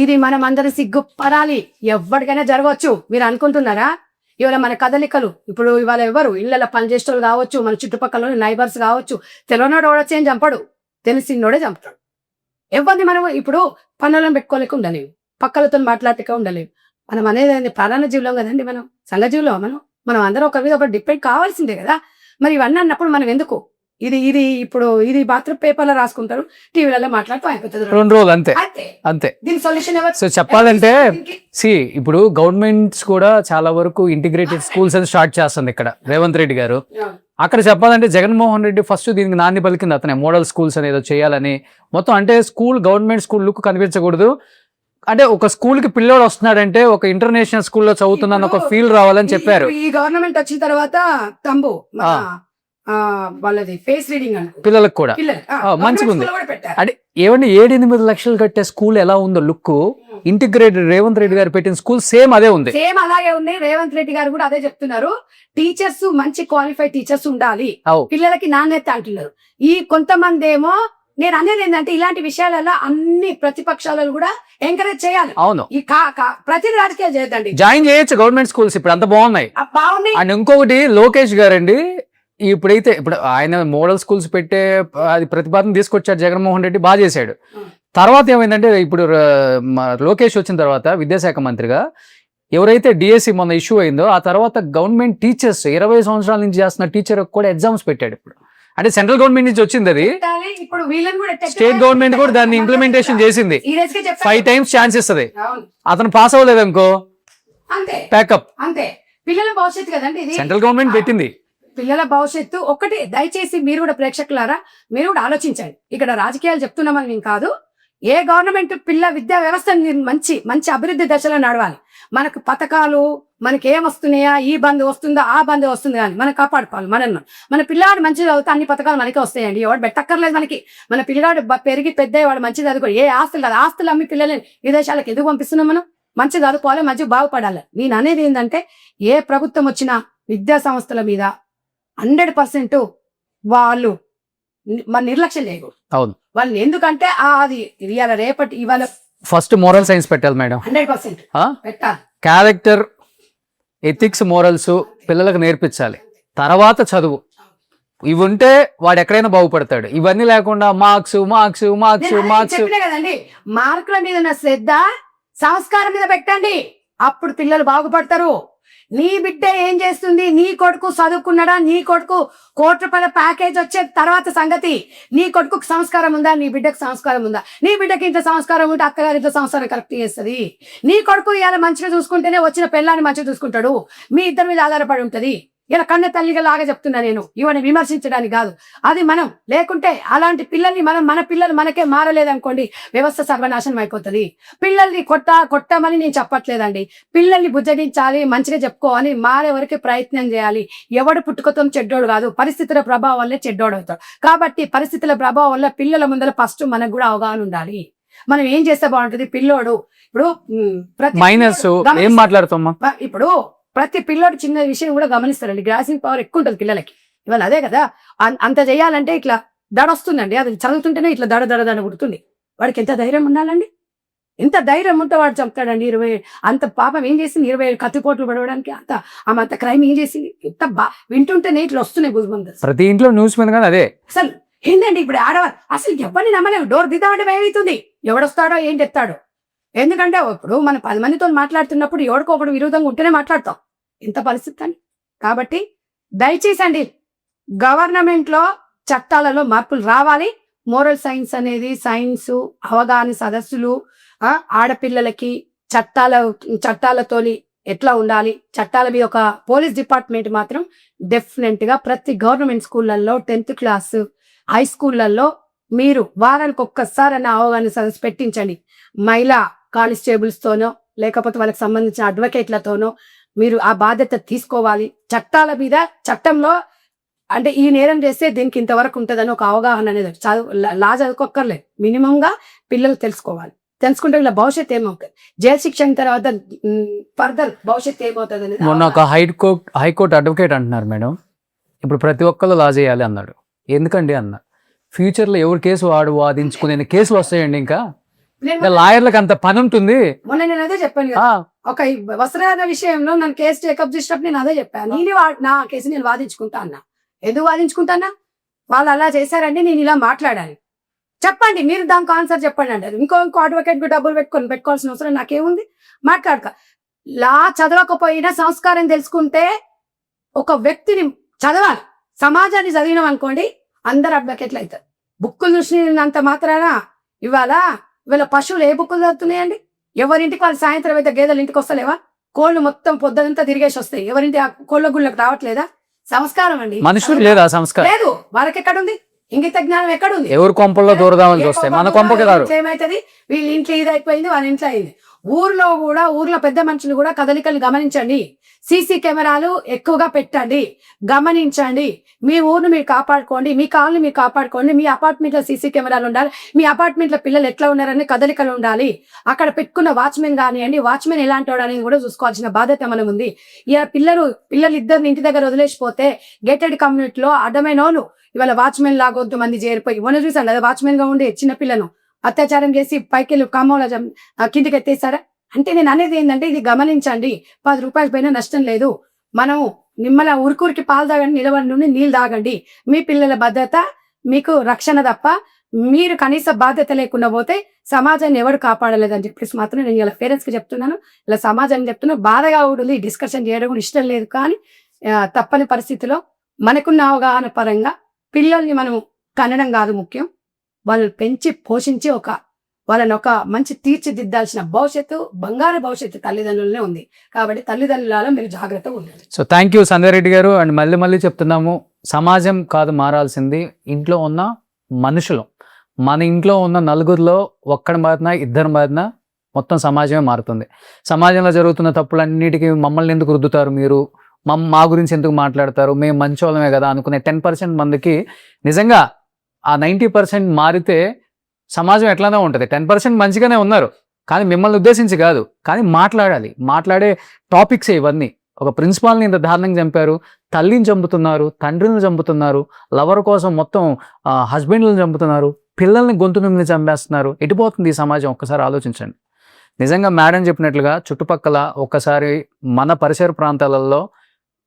C: ఇది మనం అందరం సిగ్గుపడాలి. ఎవరికైనా జరగవచ్చు. మీరు అనుకుంటున్నారా? ఇవాళ మన కదలికలు ఇప్పుడు ఇవాళ ఎవరు ఇళ్ళ పనిచేసేవాళ్ళు కావచ్చు, మన చుట్టుపక్కల నైబర్స్ కావచ్చు, తెలియనోడు వచ్చి ఏం చంపడు, తెలిసినోడే చంపుతాడు. ఎవరిని మనం ఇప్పుడు పనులను పెట్టుకోలేక ఉండలేము, పక్కలతో మాట్లాడలేక ఉండలేము. మనం అనేది ప్రాణ జీవులం కదండి, మనం సంఘ జీవులం. మనం అందరం ఒకరి మీద ఒకటి డిపెండ్ కావాల్సిందే కదా. మరి ఇవన్నీ అన్నప్పుడు మనం ఎందుకు ఇది బాత్రూమ్ పేపర్లో రాసుకుంటారు, టీవీలలో మాట్లాడుతూ అయిపోతుంది
B: 2 రోజులు అంతే.
C: దీని సొల్యూషన్ ఎవరు?
B: సో చెప్పాలంటే ఇప్పుడు గవర్నమెంట్స్ కూడా చాలా వరకు ఇంటిగ్రేటెడ్ స్కూల్స్ అని స్టార్ట్ చేస్తుంది ఇక్కడ రేవంత్ రెడ్డి గారు. అక్కడ చెప్పాలంటే జగన్మోహన్ రెడ్డి ఫస్ట్ దీనికి నాంది పలికింది. అతనే మోడల్ స్కూల్స్ అనేది చేయాలని మొత్తం. అంటే గవర్నమెంట్ స్కూల్ లుక్ కనిపించకూడదు. అంటే ఒక స్కూల్ కి పిల్లోడు వస్తున్నాడంటే ఒక ఇంటర్నేషనల్ స్కూల్లో చదువుతున్నాను ఒక ఫీల్ రావాలని చెప్పారు.
C: ఈ గవర్నమెంట్ వచ్చిన తర్వాత వాళ్ళది ఫేస్ రీడింగ్
B: పిల్లలకు కూడా మంచిగా ఉంది. అంటే 7-8 లక్షలు కట్టే స్కూల్ ఎలా ఉందో లుక్, ఇంటిగ్రేటెడ్ రేవంత్ రెడ్డి గారు పెట్టిన స్కూల్ సేమ్ అలాగే ఉంది.
C: రేవంత్ రెడ్డి గారు కూడా అదే చెప్తున్నారు. టీచర్స్ మంచి క్వాలిఫైడ్ టీచర్స్ ఉండాలి, పిల్లలకి నాణ్యత అంటున్నారు. ఈ కొంతమంది ఏమో నేను అనేది ఏంటంటే ఇలాంటి విషయాలలో అన్ని ప్రతిపక్షాలను కూడా ఎంకరేజ్ చేయాలి.
B: అవును,
C: ఈ ప్రతి రాజకీయాలు చేయొద్దండి.
B: జాయిన్ చేయొచ్చు గవర్నమెంట్ స్కూల్స్, ఇప్పుడు అంత బాగున్నాయి.
C: బాగున్నాయి.
B: అండ్ ఇంకొకటి లోకేష్ గారండి, ఇప్పుడు ఆయన మోడల్ స్కూల్స్ పెట్టే అది ప్రతిపాదన తీసుకొచ్చాడు జగన్మోహన్ రెడ్డి, బాగా చేశాడు. తర్వాత ఏమైందంటే ఇప్పుడు లోకేష్ వచ్చిన తర్వాత విద్యాశాఖ మంత్రిగా ఎవరైతే డిఎస్సి మొన్న ఇష్యూ అయిందో ఆ తర్వాత గవర్నమెంట్ టీచర్స్ 20 సంవత్సరాల నుంచి చేస్తున్న టీచర్ కూడా ఎగ్జామ్స్ పెట్టాడు. ఇప్పుడు అంటే సెంట్రల్ గవర్నమెంట్ నుంచి వచ్చింది అది,
C: ఇప్పుడు వీళ్ళని కూడా
B: స్టేట్ గవర్నమెంట్ కూడా దాన్ని ఇంప్లిమెంటేషన్ చేసింది. 5 times ఛాన్స్ ఇస్తుంది. అతను పాస్ అవ్వలేదు అనుకో
C: అంతే,
B: ప్యాకప్.
C: అంతే. పిల్లల భవిష్యత్తు కదండి ఇది,
B: సెంట్రల్ గవర్నమెంట్ పెట్టింది.
C: పిల్లల భవిష్యత్తు ఒకటి. దయచేసి మీరు కూడా ప్రేక్షకులారా మీరు కూడా ఆలోచించండి. ఇక్కడ రాజకీయాలు చెప్తున్నామని మేము కాదు. ఏ గవర్నమెంట్ పిల్ల విద్యా వ్యవస్థని మంచి మంచి అభివృద్ధి దశలో నడవాలి. మనకు పథకాలు మనకి ఏం వస్తున్నాయా, ఈ బంద్ వస్తుందా ఆ బంద్ వస్తుంది కానీ మనం కాపాడుకోవాలి. మన పిల్లాడు మంచిగా చదివితే అన్ని పథకాలు మనకే వస్తాయండి. ఎవడు పెట్టక్కర్లేదు మనకి. మన పిల్లాడు పెరిగి పెద్ద వాడు మంచిగా చదువుకోవాలి. ఏ ఆస్తులు కాదు, ఆస్తులు అమ్మి పిల్లల్ని విదేశాలకు ఎందుకు పంపిస్తున్నాం? మనం మంచిగా చదువుకోవాలి, మంచిగా బాగుపడాలి. నేను అనేది ఏంటంటే ఏ ప్రభుత్వం వచ్చినా విద్యా సంస్థల మీద 100% వాళ్ళు మన నిర్లక్ష్యం చేయకూడదు.
B: అవును,
C: వాళ్ళని ఎందుకంటే అది ఇవాళ రేపటి ఇవాళ
B: ఫస్ట్ మోరల్ సైన్స్ పెట్టాలి మేడం.
C: 100% పెట్టాలి.
B: క్యారెక్టర్, ఎథిక్స్, మోరల్స్ పిల్లలకు నేర్పించాలి. తర్వాత చదువు. ఇవి ఉంటే వాడు ఎక్కడైనా బాగుపడతాడు. ఇవన్నీ లేకుండా మార్క్స్ మార్క్స్ మార్క్స్ మార్క్స్.
C: చెప్పినా కదండి, మార్కుల మీద ఉన్న శ్రద్ధ సంస్కారం మీద పెట్టండి, అప్పుడు పిల్లలు బాగుపడతారు. నీ బిడ్డ ఏం చేస్తుంది, నీ కొడుకు చదువుకున్నాడా, నీ కొడుకు ₹1,00,00,000 ప్యాకేజ్ వచ్చే తర్వాత సంగతి. నీ కొడుకు సంస్కారం ఉందా, నీ బిడ్డకు సంస్కారం ఉందా? నీ బిడ్డకి ఇంత సంస్కారం ఉంటే అత్తగారి ఇంత సంస్కారం కరెక్ట్ చేస్తుంది. నీ కొడుకు ఇవాళ మంచిగా చూసుకుంటేనే వచ్చిన పిల్లాన్ని మంచిగా చూసుకుంటాడు. మీ ఇద్దరి మీద ఆధారపడి ఉంటది. ఇలా కన్న తల్లిగా లాగా చెప్తున్నా నేను, ఇవన్నీ విమర్శించడానికి కాదు. అది మనం లేకుంటే అలాంటి పిల్లల్ని మన పిల్లలు మనకే మారలేదనుకోండి, వ్యవస్థ సర్వనాశనం అయిపోతుంది. పిల్లల్ని కొట్టమని నేను చెప్పట్లేదండి. పిల్లల్ని బుజ్జగించాలి, మంచిగా చెప్పుకోవాలి, మారే వరకు ప్రయత్నం చేయాలి. ఎవడు పుట్టుకతో చెడ్డోడు కాదు, పరిస్థితుల ప్రభావం వల్లే చెడ్డోడు అవుతాడు. కాబట్టి పరిస్థితుల ప్రభావం వల్ల పిల్లల ముందర ఫస్ట్ మనకు కూడా అవగాహన ఉండాలి. మనం ఏం చేస్తే బాగుంటుంది. పిల్లోడు ఇప్పుడు
B: మైనస్ ఏం మాట్లాడుతాం,
C: ఇప్పుడు ప్రతి పిల్లోడు చిన్న విషయం కూడా గమనిస్తారండి. గ్రాసింగ్ పవర్ ఎక్కువ ఉంటుంది పిల్లలకి. ఇవాళ అదే కదా, అంత చేయాలంటే ఇట్లా దడ వస్తుందండి. అది చదువుతుంటేనే ఇట్లా దడ పుడుతుంది. వాడికి ఎంత ధైర్యం ఉండాలండి. ఎంత ధైర్యం ఉంటే వాడు చంపుతాడండి. 20 అంత పాపం ఏం చేసింది, 27 కత్తిపోట్లు పడవడానికి అంత క్రైమ్ ఏం చేసింది. ఎంత వింటుంటేనే ఇట్లా వస్తున్నాయి గుజుబంది.
B: ప్రతి ఇంట్లో న్యూస్ మీద కానీ అదే.
C: అసలు ఏంటండి ఇప్పుడు ఆడవారు అసలు ఎవరిని నమ్మలేము. డోర్ దిద్దామంటే భయం అవుతుంది. ఎవడొస్తాడో ఏం చెప్తాడో. ఎందుకంటే ఇప్పుడు మనం 10 మందితో మాట్లాడుతున్నప్పుడు ఎవరికో ఒకడు విరోధంగా ఉంటేనే మాట్లాడతాం. ఇంత పరిస్థితి అని. కాబట్టి దయచేసి అండి, గవర్నమెంట్ లో చట్టాలలో మార్పులు రావాలి. మోరల్ సైన్స్ అనేది సైన్స్ అవగాహన సదస్సులు, ఆడపిల్లలకి చట్టాలతోని ఎట్లా ఉండాలి, చట్టాల మీద ఒక పోలీస్ డిపార్ట్మెంట్ మాత్రం డెఫినెట్ గా ప్రతి గవర్నమెంట్ స్కూళ్ళల్లో 10th క్లాస్ హై స్కూళ్ళల్లో మీరు వారానికి ఒక్కసారి అన్న అవగాహన సదస్సు పెట్టించండి. మహిళా కానిస్టేబుల్స్ తోనో లేకపోతే వాళ్ళకి సంబంధించిన అడ్వకేట్లతోనో మీరు ఆ బాధ్యత తీసుకోవాలి. చట్టాల మీద చట్టంలో అంటే ఈ నేరం చేస్తే దీనికి ఇంతవరకు ఉంటుందని ఒక అవగాహన అనేది లా చదువుకోక్కర్లేదు. మినిమం గా పిల్లలు తెలుసుకుంటే వీళ్ళ భవిష్యత్తు ఏమవుతుంది, జైలు శిక్ష అయిన తర్వాత ఫర్దర్ భవిష్యత్తు ఏమవుతుంది అనేది.
B: మొన్న ఒక హైకోర్టు అడ్వకేట్ అంటున్నారు మేడం, ఇప్పుడు ప్రతి ఒక్కళ్ళు లా చేయాలి అన్నాడు. ఎందుకండి అన్న, ఫ్యూచర్ లో ఎవరు కేసు వాదించుకునే కేసులు వస్తాయండి. ఇంకా లాయర్లకు అంత పని ఉంటుంది.
C: మొన్న నేను అదే చెప్పాను కదా, ఒక వస్త్రధారణ విషయంలో నన్ను కేసు టేకప్ చేసినప్పుడు నేను అదే చెప్పాను. నా కేసు నేను వాదించుకుంటా అన్నా. ఎందుకు వాదించుకుంటానా, వాళ్ళు అలా చేశారండి, నేను ఇలా మాట్లాడాలి. చెప్పండి, మీరు దానికి ఆన్సర్ చెప్పండి అంటారు. ఇంకో అడ్వకేట్ కు డబ్బులు పెట్టుకోవాల్సిన అవసరం నాకేముంది. మాట్లాడక లా చదవకపోయినా సంస్కారం తెలుసుకుంటే ఒక వ్యక్తిని చదవాలి. సమాజాన్ని చదివినాం అనుకోండి అందరు అడ్వకేట్లు అవుతారు. బుక్కులు చూసినంత మాత్రాన ఇవాళ పశువులు ఏ బుక్కులు చదువుతున్నాయండి. ఎవరింటికి వాళ్ళు సాయంత్రం అయితే గేదెలు ఇంటికి వస్తలేవా, కోళ్ళు మొత్తం పొద్దునంతా తిరిగేసి వస్తాయి. ఎవరింటి ఆ కోళ్ళ గుళ్ళకి రావట్లేదా? సంస్కారం అండి,
B: మనుషులు లేదా సంస్కారం
C: లేదు. వాళ్ళకి ఎక్కడుంది, ఇంగిత జ్ఞానం ఎక్కడుంది?
B: ఎవరు కొంపల్లో దూరదామని చూస్తాయి, మన కొంపకి రారు.
C: ఏమైతుంది, వీళ్ళ ఇంట్లో ఇది అయిపోయింది, వాళ్ళ ఇంట్లో అయింది. ఊర్లో పెద్ద మనుషులు కూడా కదలికలు గమనించండి. సీసీ కెమెరాలు ఎక్కువగా పెట్టండి, గమనించండి. మీ ఊరును మీరు కాపాడుకోండి, మీ కాలనీ మీరు కాపాడుకోండి. మీ అపార్ట్మెంట్ లో సీసీ కెమెరాలు ఉండాలి. మీ అపార్ట్మెంట్ లో పిల్లలు ఎట్లా ఉన్నారని కదలికలు ఉండాలి. అక్కడ పెట్టుకున్న వాచ్మెన్ కానివ్వండి, వాచ్మెన్ ఎలాంటి వాడు అనేది కూడా చూసుకోవాల్సిన బాధ్యత మనం ఉంది. ఇక పిల్లలు ఇద్దరిని ఇంటి దగ్గర వదిలేసిపోతే గేటెడ్ కమ్యూనిటీలో అడ్డమైన వాళ్ళు ఇవాళ వాచ్మెన్ లాగా కొంతమంది చేరిపోయి మొన్న చూసాను కదా, వాచ్మెన్ గా ఉండే చిన్న పిల్లను అత్యాచారం చేసి పైకెళ్ళి కామంలో కిందికి ఎత్తేసారా. అంటే నేను అనేది ఏంటంటే ఇది గమనించండి. 10 రూపాయల పైన నష్టం లేదు. మనం నిమ్మల ఉరికి పాలు తాగండి, నిలబడి నుండి నీళ్ళు తాగండి. మీ పిల్లల భద్రత మీకు రక్షణ తప్ప మీరు కనీస బాధ్యత లేకుండా పోతే సమాజాన్ని ఎవరు కాపాడలేదని చెప్పేసి మాత్రం నేను ఇలా పేరెంట్స్ కి చెప్తున్నాను, ఇలా సమాజాన్ని చెప్తున్నా. బాధగా ఉంటుంది, డిస్కషన్ చేయడం కూడా ఇష్టం లేదు. కానీ తప్పని పరిస్థితిలో మనకున్న అవగాహన పరంగా పిల్లల్ని మనం కనడం కాదు ముఖ్యం, వాళ్ళు పెంచి పోషించి వాళ్ళని ఒక మంచి తీర్చిదిద్దాల్సిన భవిష్యత్తు, బంగారు భవిష్యత్తు తల్లిదండ్రులనే ఉంది. కాబట్టి తల్లిదండ్రులలో మీరు జాగ్రత్తగా ఉండండి.
B: So thank you Sanjay Reddy గారు. అండ్ మళ్ళీ చెప్తున్నాము, సమాజం కాదు మారాల్సింది, ఇంట్లో ఉన్న మనుషులు. మన ఇంట్లో ఉన్న నలుగురిలో ఒక్కడి మారినా, ఇద్దరు మారినా మొత్తం సమాజమే మారుతుంది. సమాజంలో జరుగుతున్న తప్పులన్నిటికీ మమ్మల్ని ఎందుకు రుద్దుతారు, మీరు మా గురించి ఎందుకు మాట్లాడతారు, మేము మంచోళ్ళమే కదా అనుకునే 10% మందికి నిజంగా ఆ 90% మారితే సమాజం ఎట్లానే ఉంటుంది. 10% మంచిగానే ఉన్నారు, కానీ మిమ్మల్ని ఉద్దేశించి కాదు. కానీ మాట్లాడే టాపిక్స్ ఇవన్నీ. ఒక ప్రిన్సిపాల్ని ఇంత దారుణంగా చంపారు, తల్లిని చంపుతున్నారు, తండ్రిని చంపుతున్నారు, లవర్ కోసం మొత్తం హస్బెండ్లను చంపుతున్నారు, పిల్లల్ని గొంతు నుండి చంపేస్తున్నారు. ఎటుపోతుంది ఈ సమాజం? ఒక్కసారి ఆలోచించండి. నిజంగా మేడం చెప్పినట్లుగా చుట్టుపక్కల ఒక్కసారి మన పరిసర ప్రాంతాలలో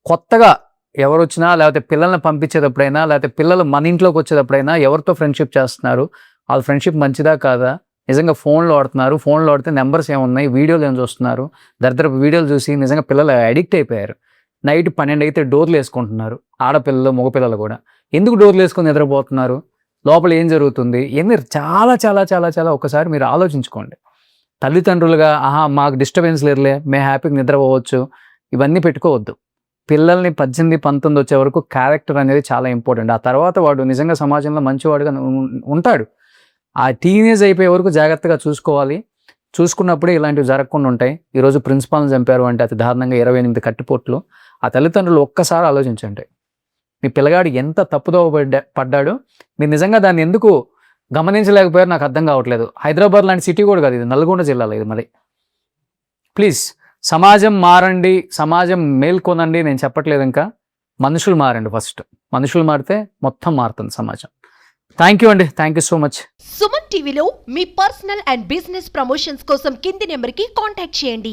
B: కొత్తగా ఎవరు వచ్చినా, లేకపోతే పిల్లల్ని పంపించేటప్పుడైనా, లేకపోతే పిల్లలు మన ఇంట్లోకి వచ్చేటప్పుడైనా ఎవరితో ఫ్రెండ్షిప్ చేస్తున్నారు, వాళ్ళ ఫ్రెండ్షిప్ మంచిదా కాదా, నిజంగా ఫోన్లో ఆడితే నెంబర్స్ ఏమున్నాయి, వీడియోలు ఏం చూస్తున్నారు, దరిద్రపు వీడియోలు చూసి నిజంగా పిల్లలు అడిక్ట్ అయిపోయారు. నైట్ 12 అయితే డోర్లు వేసుకుంటున్నారు, ఆడపిల్లలు మగపిల్లలు కూడా. ఎందుకు డోర్లు వేసుకొని నిద్రపోతున్నారు, లోపల ఏం జరుగుతుంది, ఇవన్నీ చాలా చాలా చాలా చాలా ఒకసారి మీరు ఆలోచించుకోండి. తల్లిదండ్రులుగా మాకు డిస్టర్బెన్స్ లేదులే, మేము హ్యాపీగా నిద్రపోవచ్చు, ఇవన్నీ పెట్టుకోవద్దు. పిల్లల్ని 18-19 వచ్చే వరకు క్యారెక్టర్ అనేది చాలా ఇంపార్టెంట్. ఆ తర్వాత వాడు నిజంగా సమాజంలో మంచివాడుగా ఉంటాడు. ఆ టీనేజ్ అయిపోయే వరకు జాగ్రత్తగా చూసుకోవాలి. చూసుకున్నప్పుడే ఇలాంటివి జరగకుండా ఉంటాయి. ఈరోజు ప్రిన్సిపాల్ని చంపారు అంటే అతి దారుణంగా 28 కట్టిపోట్లు. ఆ తల్లిదండ్రులు ఒక్కసారి ఆలోచించండి, మీ పిల్లగాడు ఎంత తప్పుదో పడ్డాడు, మీరు నిజంగా దాన్ని ఎందుకు గమనించలేకపోయారు నాకు అర్థం కావట్లేదు. హైదరాబాద్ లాంటి సిటీ కూడా కాదు, ఇది నల్గొండ జిల్లాలో ఇది. మరి ప్లీజ్ సమాజం మారండి, సమాజం మేల్కొనండి నేను చెప్పట్లేదు. ఇంకా మనుషులు మారండి. ఫస్ట్ మనుషులు మారితే మొత్తం మారుతుంది సమాజం. థ్యాంక్ యూ అండి, thank you so much.
D: Suman టీవీలో మీ పర్సనల్ అండ్ బిజినెస్ ప్రమోషన్స్ కోసం కింది నెంబర్కి కాంటాక్ట్ చేయండి.